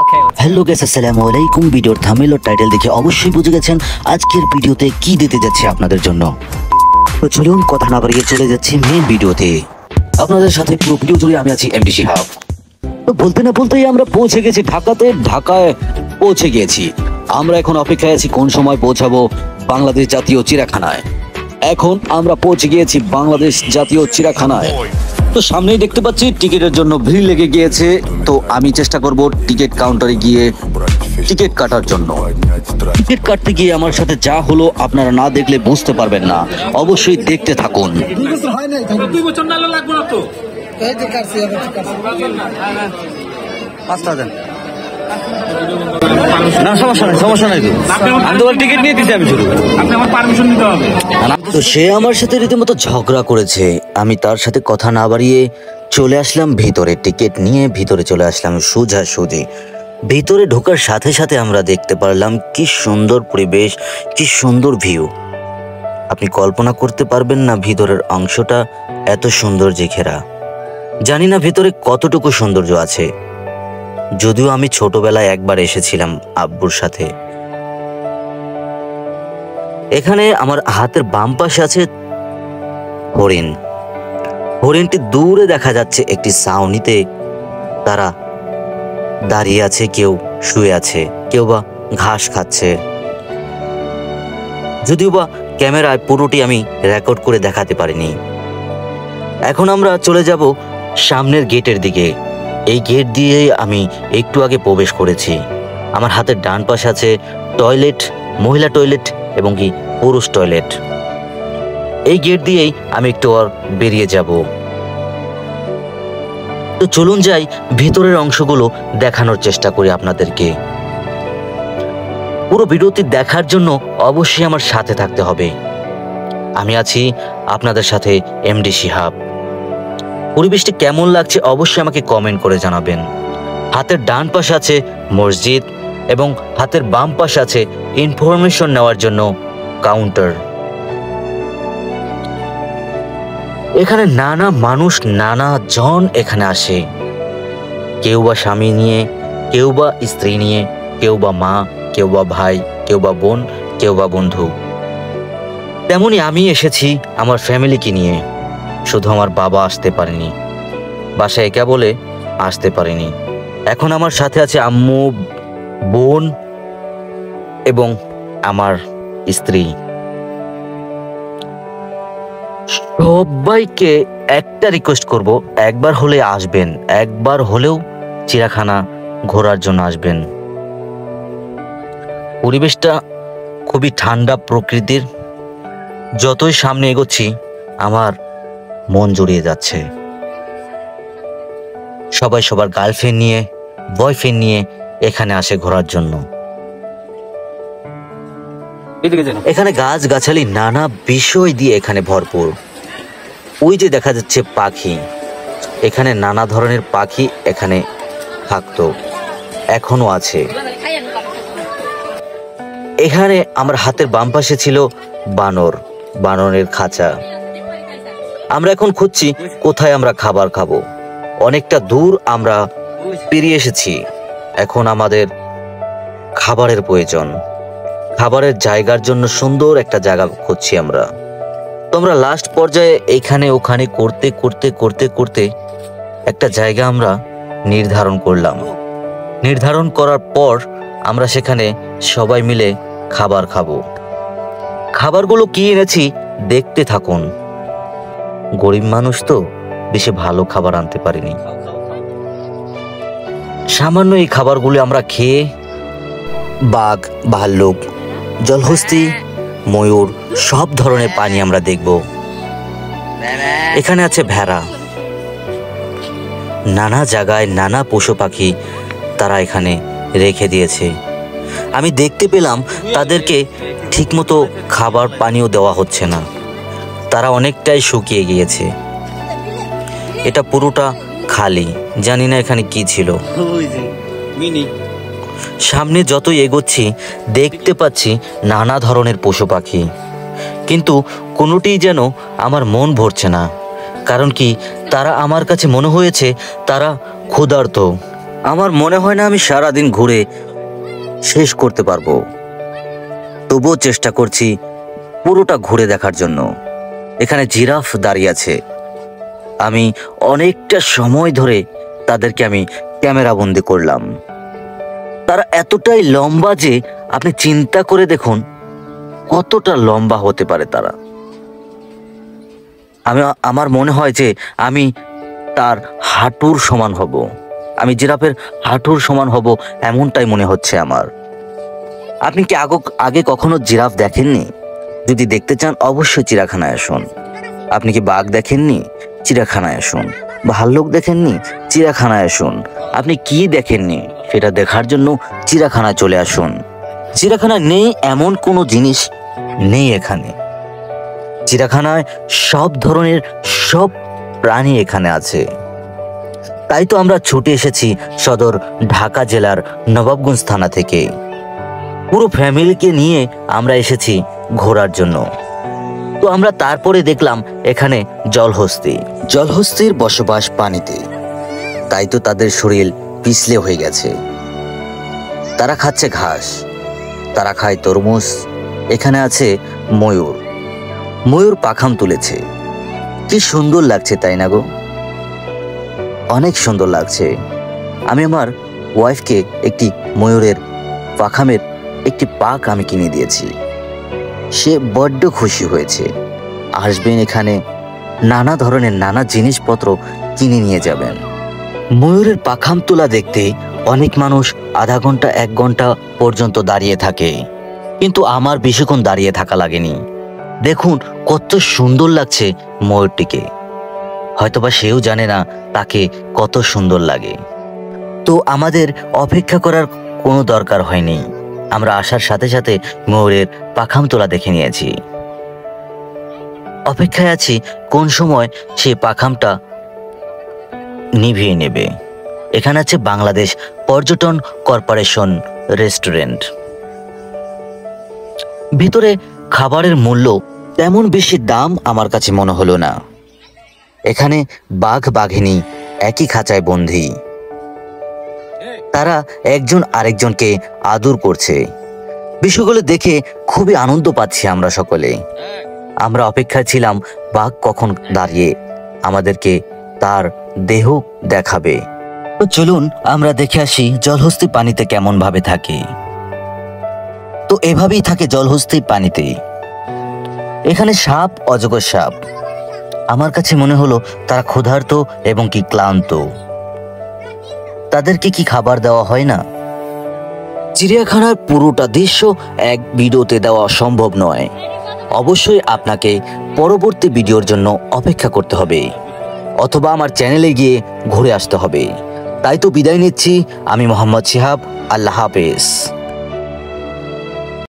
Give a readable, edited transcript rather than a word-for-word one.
Hello guys, আসসালামু আলাইকুম। ভিডিওর থাম্বনেল ও টাইটেল দেখে অবশ্যই বুঝে গেছেন আজকের ভিডিওতে কি দিতে যাচ্ছে আপনাদের জন্য। তো চলুন কথা না বাড়িয়ে চলে যাচ্ছি মেন ভিডিওতে। আপনাদের সাথে পুরো ভিডিও জুড়ে আমি আছি এমডি শিহাব। তো বলতে না বলতেই আমরা পৌঁছে গেছি ঢাকায় পৌঁছে গিয়েছি। আমরা এখন অপেক্ষায় আছি কোন সময় পৌঁছাবো বাংলাদেশ জাতীয় চিড়িয়াখানায়। এখন আমরা পৌঁছে গিয়েছি বাংলাদেশ জাতীয় চিড়িয়াখানায়। তো সামনেই দেখতে পাচ্ছি টিকিটের জন্য ভিড় লেগে গিয়েছে। তো আমি চেষ্টা করব টিকিট কাউন্টারে গিয়ে টিকিট কাটার জন্য। টিকিট কাটতে গিয়ে আমার সাথে যা হলো আপনারা না দেখলে বুঝতে পারবেন না, অবশ্যই দেখতে থাকুন। তো সে আমার সাথে রীতিমতো ঝগড়া করেছে। আমি তার সাথে কথা না বাড়িয়ে চলে আসলাম ভিতরে। টিকিট নিয়ে ভিতরে চলে আসলাম সোজাসুজি। ভিতরে ঢোকার সাথে সাথে আমরা দেখতে পারলাম কি সুন্দর পরিবেশ, কি সুন্দর ভিউ। আপনি কল্পনা করতে পারবেন না ভিতরের অংশটা এত সৌন্দর্যে ঘেরা। জানি না ভিতরে কতটুকু সৌন্দর্য আছে, যদিও আমি ছোটবেলায় একবার এসেছিলাম আব্বুর সাথে। এখানে আমার হাতের বাম পাশে আছে হরিণ। হরিণটি দূরে দেখা যাচ্ছে একটি ছাউনিতে তারা দাঁড়িয়ে আছে, কেউ শুয়ে আছে, কেউ বা ঘাস খাচ্ছে। যদিও বা ক্যামেরায় পুরোটি আমি রেকর্ড করে দেখাতে পারিনি। এখন আমরা চলে যাব সামনের গেটের দিকে। এই গেট দিয়ে আমি একটু আগে প্রবেশ করেছি। আমার হাতের ডান পাশে আছে টয়লেট, মহিলা টয়লেট এবং কি পুরুষ টয়লেট। এই গেট দিয়েই আমি একটু আর বেরিয়ে যাব। তো চলুন যাই ভিতরের অংশগুলো দেখানোর চেষ্টা করি আপনাদেরকে। পুরো ভিডিওটি দেখার জন্য অবশ্যই আমার সাথে থাকতে হবে। আমি আছি আপনাদের সাথে এমডি শিহাব। পরিবেশটি কেমন লাগছে অবশ্যই আমাকে কমেন্ট করে জানাবেন। হাতের ডান পাশে আছে মসজিদ এবং হাতের বাম পাশে আছে ইনফরমেশন নেওয়ার জন্য কাউন্টার। এখানে নানা মানুষ, নানা জন এখানে আসে। কেউ বা স্বামী নিয়ে, কেউ বা স্ত্রী নিয়ে, কেউ বা মা, কেউ বা ভাই, কেউ বা বোন, কেউ বা বন্ধু। তেমনি আমি এসেছি আমার ফ্যামিলিকে নিয়ে। শুধু আমার বাবা আসতে পারেনি, বাসায় একা বলে আসতে পারেনি। এখন আমার সাথে আছে আম্মু, বোন এবং আমার স্ত্রী। সবাইকে একটা রিকোয়েস্ট করব, একবার হলে আসবেন, একবার হলেও চিড়িয়াখানা ঘোরার জন্য আসবেন। পরিবেশটা খুবই ঠান্ডা প্রকৃতির। যতই সামনে এগোচ্ছি আমার মন জুড়িয়ে যাচ্ছে। সবাই সবার গার্লফ্রেন্ড নিয়ে, বয়ফ্রেন্ড নিয়ে এখানে আসে ঘোরার জন্য। এখানে গাছ গাছালি নানা বিষয় দিয়ে এখানে ভরপুর। ওই যে দেখা যাচ্ছে পাখি, এখানে নানা ধরনের পাখি এখানে থাকতো, এখনো আছে। এখানে আমার হাতের বাম পাশে ছিল বানরের খাঁচা। আমরা এখন খুঁজছি কোথায় আমরা খাবার খাবো। অনেকটা দূর আমরা পেরিয়ে এসেছি। এখন আমাদের খাবারের প্রয়োজন। খাবারের জায়গার জন্য সুন্দর একটা জায়গা খুঁজছি আমরা। তো আমরা লাস্ট পর্যায়ে এখানে ওখানে করতে করতে করতে করতে একটা জায়গা আমরা নির্ধারণ করলাম। নির্ধারণ করার পর আমরা সেখানে সবাই মিলে খাবার খাবো। খাবারগুলো কি এনেছি দেখতে থাকুন। গরিব মানুষ তো বেশি ভালো খাবার আনতে পারিনি। সামান্য এই খাবারগুলো আমরা খেয়ে বাঘ, ভাল্লুক, জলহস্তি, ময়ূর সব ধরনের পানি আমরা দেখব। এখানে আছে ভেড়া। নানা জায়গায় নানা পশু পাখি তারা এখানে রেখে দিয়েছে। আমি দেখতে পেলাম তাদেরকে ঠিকমতো খাবার পানিও দেওয়া হচ্ছে না। তারা অনেকটাই শুকিয়ে গিয়েছে। এটা পুরোটা খালি, জানি না এখানে কি ছিল। সামনে যতই এগোচ্ছি দেখতে পাচ্ছি নানা ধরনের পশু পাখি, কিন্তু কোনোটিই যেন আমার মন ভরছে না। কারণ কি, তারা আমার কাছে মনে হয়েছে তারা ক্ষুধার্ত। আমার মনে হয় না আমি সারাদিন ঘুরে শেষ করতে পারবো, তবুও চেষ্টা করছি পুরোটা ঘুরে দেখার জন্য। এখানে জিরাফ দাঁড়িয়ে আছে। আমি অনেকটা সময় ধরে তাদেরকে আমি ক্যামেরা বন্দি করলাম। তারা এতটাই লম্বা যে আপনি চিন্তা করে দেখুন কতটা লম্বা হতে পারে তারা। আমার মনে হয় যে আমি তার হাঁটুর সমান হব, আমি জিরাফের হাঁটুর সমান হব, এমনটাই মনে হচ্ছে আমার। আপনি কি আগে কখনো জিরাফ দেখেননি? যদি দেখতে চান অবশ্যই চিড়িয়াখানায় আসুন। আপনি কি বাঘ দেখেননি? চিড়িয়াখানায় আসুন। ভাল্লুক দেখেননি? চিড়িয়াখানায় আসুন। আপনি কি দেখেননি সেটা দেখার জন্য চিড়িয়াখানায় চলে আসুন। চিড়িয়াখানায় নেই এমন কোনো জিনিস নেই এখানে। চিড়িয়াখানায় সব ধরনের সব প্রাণী এখানে আছে। তাই তো আমরা ছুটে এসেছি সদর ঢাকা জেলার নবাবগঞ্জ থানা থেকে। পুরো ফ্যামিলিকে নিয়ে আমরা এসেছি ঘোরার জন্য। তো আমরা তারপরে দেখলাম এখানে জলহস্তির বসবাস পানিতে, তাই তো তাদের শরীর পিছলে হয়ে গেছে। তারা খাচ্ছে ঘাস, তারা খায় তরমুজ। এখানে আছে ময়ূর পাখাম তুলেছে। কি সুন্দর লাগছে তাই না গো? অনেক সুন্দর লাগছে। আমি আমার ওয়াইফকে একটি ময়ূরের পাখামের একটি পাক আমি কিনে দিয়েছি। সে বড্ড খুশি হয়েছে। আসবেন এখানে, নানা ধরনের নানা জিনিসপত্র কিনে নিয়ে যাবেন। ময়ূরের পাখাম তোলা দেখতে অনেক মানুষ আধা ঘন্টা 1 ঘন্টা পর্যন্ত দাঁড়িয়ে থাকে, কিন্তু আমার বেশিক্ষণ দাঁড়িয়ে থাকা লাগেনি। দেখুন কত সুন্দর লাগছে ময়ূরটিকে। হয়তোবা সেও জানে না তাকে কত সুন্দর লাগে। তো আমাদের অপেক্ষা করার কোনো দরকার হয়নি। আমরা আসার সাথে সাথে ময়ূরের পাখাম তোলা দেখে নিয়েছি। অপেক্ষায় আছি কোন সময় সে পাখামটা নিভিয়ে নেবে। এখানে আছে বাংলাদেশ পর্যটন কর্পোরেশন রেস্টুরেন্ট। ভিতরে খাবারের মূল্য তেমন বেশি দাম আমার কাছে মনে হলো না। এখানে বাঘ বাঘিনী একই খাঁচায় বন্দী। তারা একজন আরেকজনকে আদর করছে। বিষয়গুলো দেখে খুবই আনন্দ পাচ্ছি আমরা সকলে। আমরা অপেক্ষায় ছিলাম বাঘ কখন দাঁড়িয়ে আমাদেরকে তার দেহ দেখাবে। তো চলুন আমরা দেখে আসি জলহস্তি পানিতে কেমন ভাবে থাকে। তো এভাবেই থাকে জলহস্তি পানিতে। এখানে সাপ, অজগর সাপ। আমার কাছে মনে হলো তারা ক্ষুধার্ত এবং কি ক্লান্ত। তাদেরকে কি খাবার দেওয়া হয় না? চিড়িয়াখানার পুরোটা দৃশ্য এক ভিডিওতে দেওয়া সম্ভব নয়। অবশ্যই আপনাকে পরবর্তী ভিডিওর জন্য অপেক্ষা করতে হবে, অথবা আমার চ্যানেলে গিয়ে ঘুরে আসতে হবে। তাই তো বিদায় নিচ্ছি আমি মোহাম্মদ শিহাব। আল্লাহ হাফেজ।